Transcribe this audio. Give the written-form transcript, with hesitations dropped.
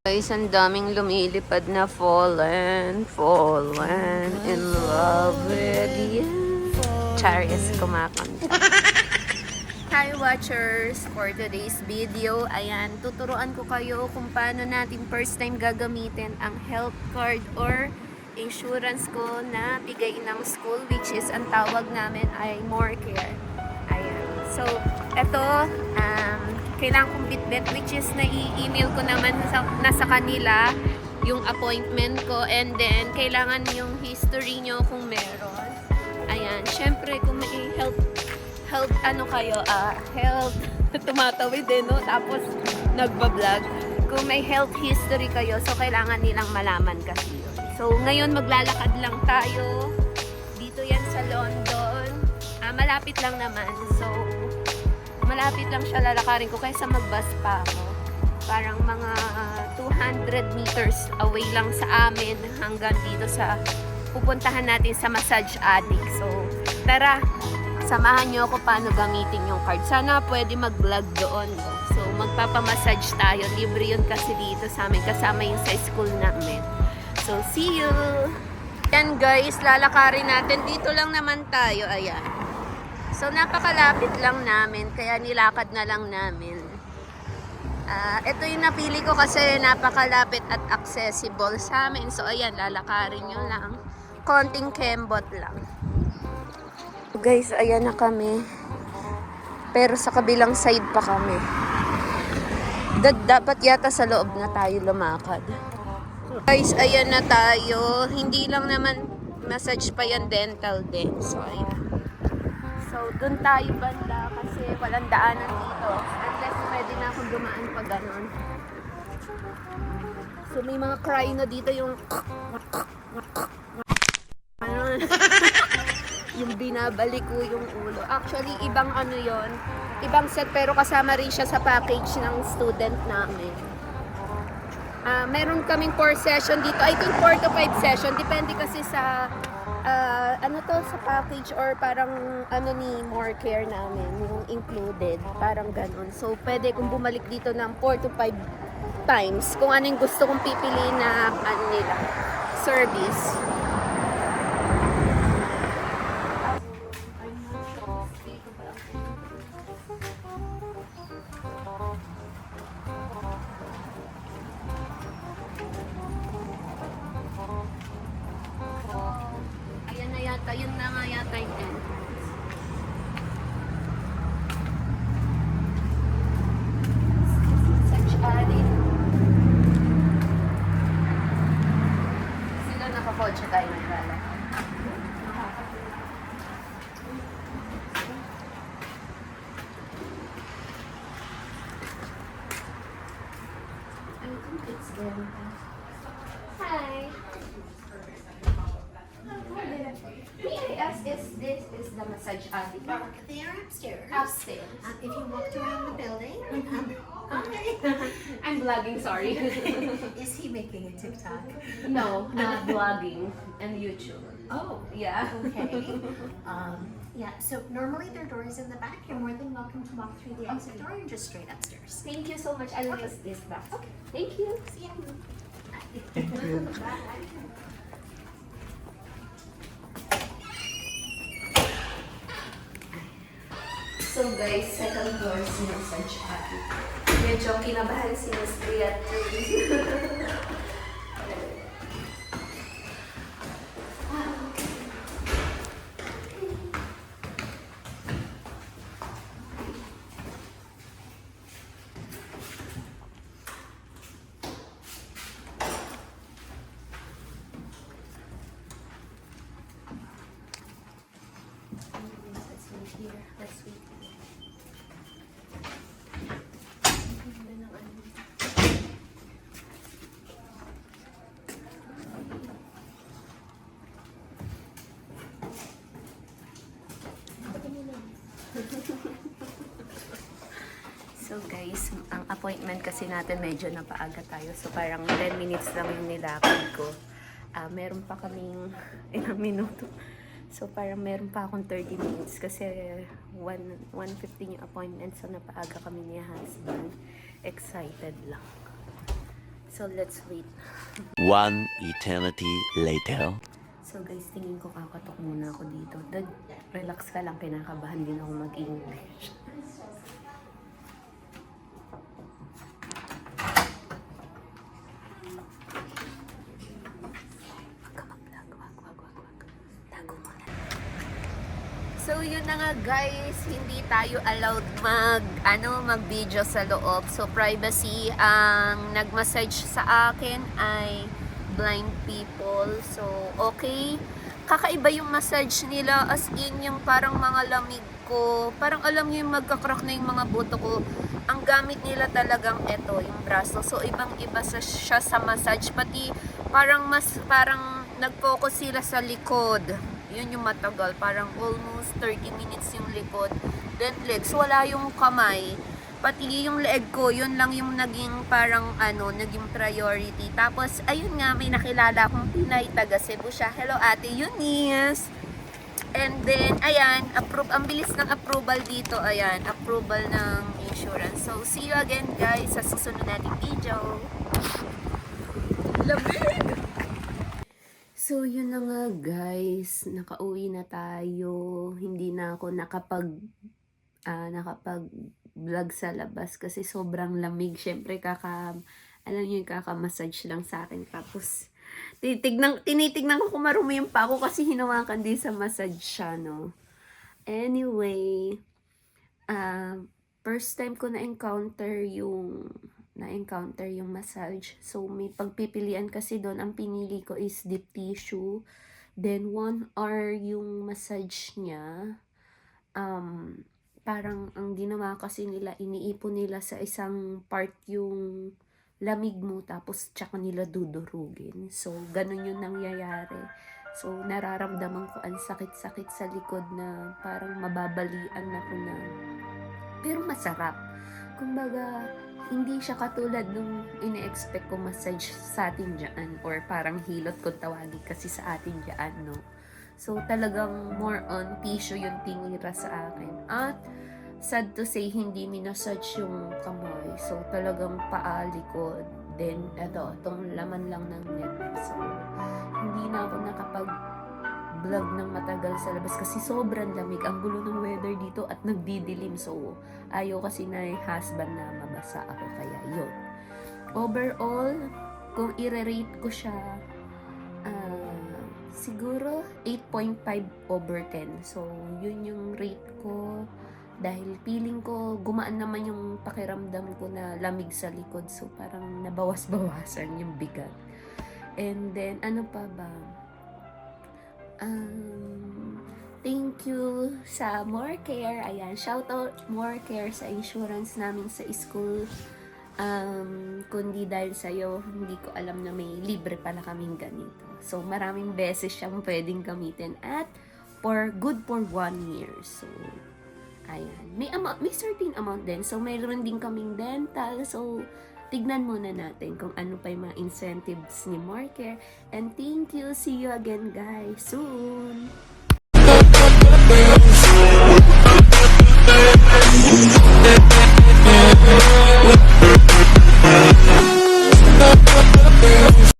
Guys, ang daming lumilipad na fallen in love with you. Charis kumakanta. Hi watchers! For today's video, ayan, tuturuan ko kayo kung paano natin first time gagamitin ang health card or insurance ko na bigay ng school, which is ang tawag namin ay More Care. Ayan. So, eto, kailangan kong bitbit, which is nai-email ko naman nasa kanila yung appointment ko, and then kailangan yung history nyo kung meron. Ayan, syempre kung may health ano kayo, health tumatawid no? Tapos nagbablog. Kung may health history kayo, so kailangan nilang malaman kasi yun. So ngayon maglalakad lang tayo. Dito yan sa London. Malapit lang naman. So malapit lang siya, lalakarin ko kaysa mag-bus pa ako. Parang mga 200 meters away lang sa amin hanggang dito sa pupuntahan natin sa massage addict. So tara, samahan nyo ako paano gamitin yung card. Sana pwede mag-vlog doon. So, magpapamassage tayo. Libre yun kasi dito sa amin. Kasama yung sa school namin. So, see you! Yan guys, lalakarin natin. Dito lang naman tayo. Ayan. So, napakalapit lang namin. Kaya nilakad na lang namin. Ito yung napili ko kasi napakalapit at accessible sa amin. So, ayan, lalakarin nyo lang. Konting kembot lang. Guys, ayan na kami. Pero sa kabilang side pa kami. Dapat yata sa loob na tayo lumakad. Guys, ayan na tayo. Hindi lang naman massage pa yan, dental din. So, ayan. So, dun tayo banda kasi walang daanan dito. Unless pwede na akong dumaan pa ganun. So, may mga cry na dito yung ano yung binabalik ko yung ulo. Actually, ibang ano yon, ibang set, pero kasama rin siya sa package ng student namin. Meron kaming 4 session dito. I think 4 to 5 session. Depende kasi sa ano to, sa package or parang ano ni More Care namin, yung included. Parang ganun. So, pwede kung bumalik dito ng 4 to 5 times kung ano yung gusto kong pipiliin na ano nila, service. Yun na nga yata yung entrance. Such addict. Sila nakakotse tayo naglalakad. I think it's them. Hi. May I ask, is the massage addict? They are upstairs. Upstairs. If you walked around the building, I'm vlogging, sorry. is he making a TikTok? No, not vlogging and YouTube. Oh, Yeah. okay. Yeah, so normally their door is in the back. You're more than welcome to walk through the exit door and just straight upstairs. Thank you so much. I'll use this back. Okay. Thank you. See ya. So guys, second floor si massage addict. Medyo kinabahan si Miss Beatrice. Let's wait. So guys, ang appointment kasi natin medyo napaaga tayo. So parang 10 minutes lang yung nilakad ko. Meron pa kaming ilang minuto. So, parang meron pa akong 30 minutes kasi 1:15 yung appointment. So, napaaga kami ni husband. Excited lang. So, let's wait. One eternity later. So guys, tingin ko kakatok muna ako dito. Dad, relax ka lang, kinakabahan din ako mag-English. So yun na nga guys, hindi tayo allowed mag-video sa loob. So privacy, ang nag-massage sa akin ay blind people. So okay, kakaiba yung massage nila, as in yung parang mga lamig ko. Parang alam niyo yung magkakrak na yung mga buto ko. Ang gamit nila talagang eto, yung braso. So ibang-iba siya sa massage, pati parang nag-focus sila sa likod. Yun yung matagal, parang almost 30 minutes yung likod. Then legs, wala yung kamay. Pati yung leg ko, yun lang yung naging parang naging priority. Tapos, ayun nga, may nakilala akong Pinay, taga Cebu siya. Hello, Ate Eunice! And then, ayan, ang bilis ng approval dito, ayan, approval ng insurance. So, see you again, guys, sa susunod nating video. Lamig! So, yun na nga guys, nakauwi na tayo. Hindi na ako nakapag-vlog sa labas kasi sobrang lamig. Siyempre, alam niyo yung kaka-massage lang sa akin. Tapos, tinitignan ko kung marumi yung pa ako kasi hinawakan din sa massage siya, no? Anyway, first time ko na-encounter yung massage. So, may pagpipilian kasi doon. Ang pinili ko is deep tissue. Then, 1 hour yung massage niya. Parang ang ginawa kasi nila, iniipon nila sa isang part yung lamig mo, tapos tsaka nila dudurugin. So, ganun yung nangyayari. So, nararamdaman ko ang sakit-sakit sa likod na parang mababalian ako na. Pero masarap. Kumbaga, hindi siya katulad nung ine-expect ko massage sa atin dyan, or parang hilot kung tawagin kasi sa atin dyan, no? So, talagang more on tissue yung tinira sa akin. At, sad to say, hindi minasage yung kamay. So, talagang paa, likod. Then, itong laman lang ng neck. So, hindi na ako nakapag-vlog ng matagal sa labas kasi sobrang lamig. Ang gulo ng weather dito at nagdidilim. So, ayaw kasi na yung husband na mabasa ako. Kaya, yun. Overall, kung i-rate ko siya, siguro 8.5/10. So, yun yung rate ko. Dahil feeling ko, gumaan naman yung pakiramdam ko na lamig sa likod. So, parang nabawas-bawasan yung bigat. And then, ano pa ba? Thank you sa More Care. Ayan, shout out More Care sa insurance namin sa school. Kundi dahil sa'yo, hindi ko alam na may libre pala kaming ganito. So, maraming beses siyang pwedeng gamitin at good for 1 year. So, ayan. May certain amount din. So, mayroon din kaming dental. So, tignan muna natin kung ano pa yung mga incentives ni More Care. And thank you. See you again, guys, soon.